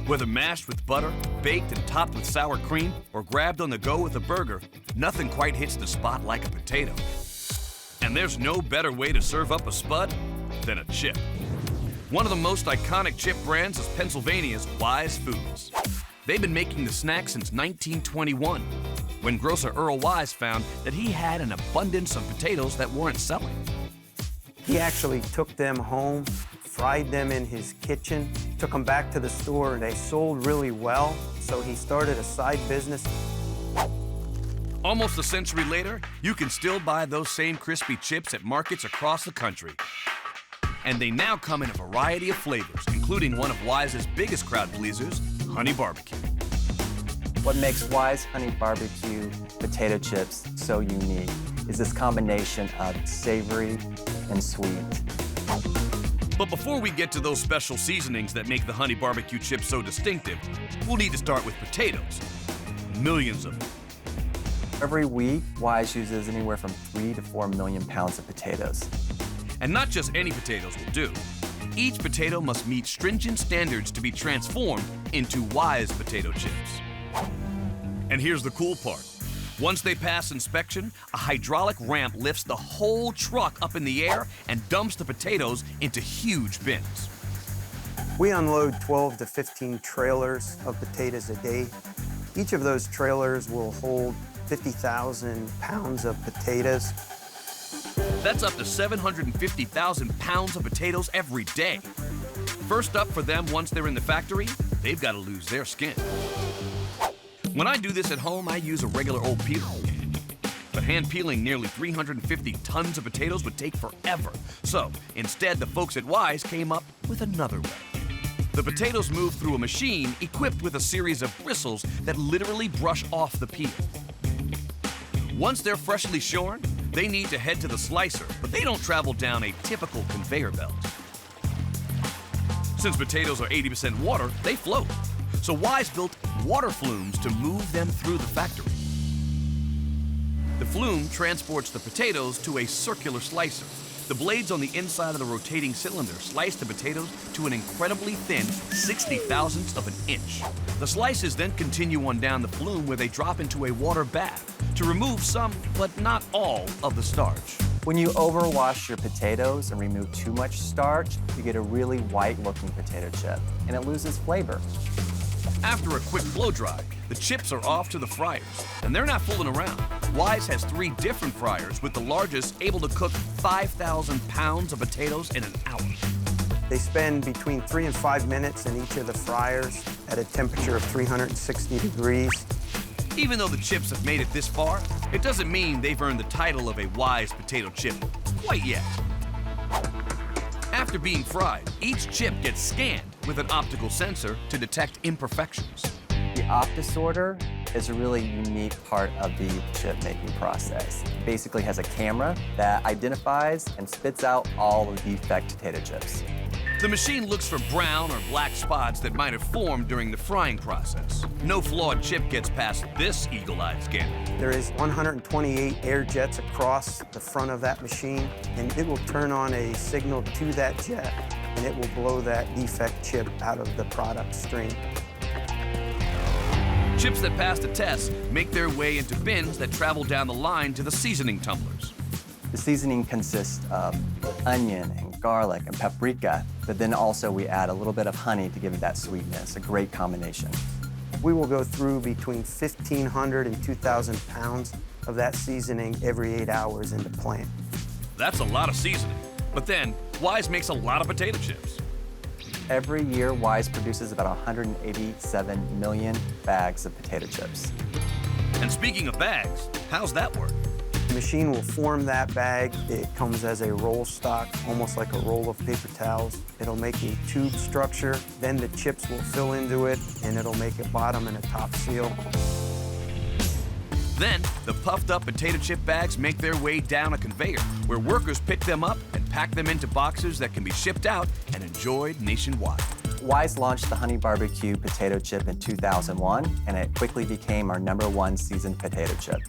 Whether mashed with butter, baked and topped with sour cream, or grabbed on the go with a burger, nothing quite hits the spot like a potato. And there's no better way to serve up a spud than a chip. One of the most iconic chip brands is Pennsylvania's Wise Foods. They've been making the snack since 1921, when grocer Earl Wise found that he had an abundance of potatoes that weren't selling. He actually took them home, fried them in his kitchen, took them back to the store, and they sold really well, so he started a side business. Almost a century later, you can still buy those same crispy chips at markets across the country. And they now come in a variety of flavors, including one of Wise's biggest crowd pleasers, Honey Barbecue. What makes Wise Honey Barbecue potato chips so unique is this combination of savory and sweet. But before we get to those special seasonings that make the Honey Barbecue chips so distinctive, we'll need to start with potatoes. Millions of them. Every week, Wise uses anywhere from 3 to 4 million pounds of potatoes. And not just any potatoes will do. Each potato must meet stringent standards to be transformed into Wise potato chips. And here's the cool part. Once they pass inspection, a hydraulic ramp lifts the whole truck up in the air and dumps the potatoes into huge bins. We unload 12 to 15 trailers of potatoes a day. Each of those trailers will hold 50,000 pounds of potatoes. That's up to 750,000 pounds of potatoes every day. First up for them once they're in the factory, they've got to lose their skin. When I do this at home, I use a regular old peeler. But hand peeling nearly 350 tons of potatoes would take forever. So instead, the folks at Wise came up with another way. The potatoes move through a machine equipped with a series of bristles that literally brush off the peel. Once they're freshly shorn, they need to head to the slicer, but they don't travel down a typical conveyor belt. Since potatoes are 80% water, they float. So Wise built water flumes to move them through the factory. The flume transports the potatoes to a circular slicer. The blades on the inside of the rotating cylinder slice the potatoes to an incredibly thin 60,000ths of an inch. The slices then continue on down the flume where they drop into a water bath to remove some, but not all, of the starch. When you overwash your potatoes and remove too much starch, you get a really white-looking potato chip, and it loses flavor. After a quick blow dry, the chips are off to the fryers, and they're not fooling around. Wise has 3 different fryers, with the largest able to cook 5,000 pounds of potatoes in an hour. They spend between 3 and 5 minutes in each of the fryers at a temperature of 360 degrees. Even though the chips have made it this far, it doesn't mean they've earned the title of a Wise potato chip quite yet. After being fried, each chip gets scanned with an optical sensor to detect imperfections. The OptiSorter is a really unique part of the chip making process. It basically has a camera that identifies and spits out all the defect potato chips. The machine looks for brown or black spots that might have formed during the frying process. No flawed chip gets past this eagle-eyed scanner. There is 128 air jets across the front of that machine, and it will turn on a signal to that jet, and it will blow that defect chip out of the product stream. Chips that pass the test make their way into bins that travel down the line to the seasoning tumblers. The seasoning consists of onion and garlic and paprika, but then also we add a little bit of honey to give it that sweetness, a great combination. We will go through between 1,500 and 2,000 pounds of that seasoning every 8 hours in the plant. That's a lot of seasoning. But then, Wise makes a lot of potato chips. Every year, Wise produces about 187 million bags of potato chips. And speaking of bags, how's that work? The machine will form that bag. It comes as a roll stock, almost like a roll of paper towels. It'll make a tube structure, then the chips will fill into it, and it'll make a bottom and a top seal. Then, the puffed up potato chip bags make their way down a conveyor, where workers pick them up and pack them into boxes that can be shipped out and enjoyed nationwide. Wise launched the Honey Barbecue potato chip in 2001, and it quickly became our #1 seasoned potato chip.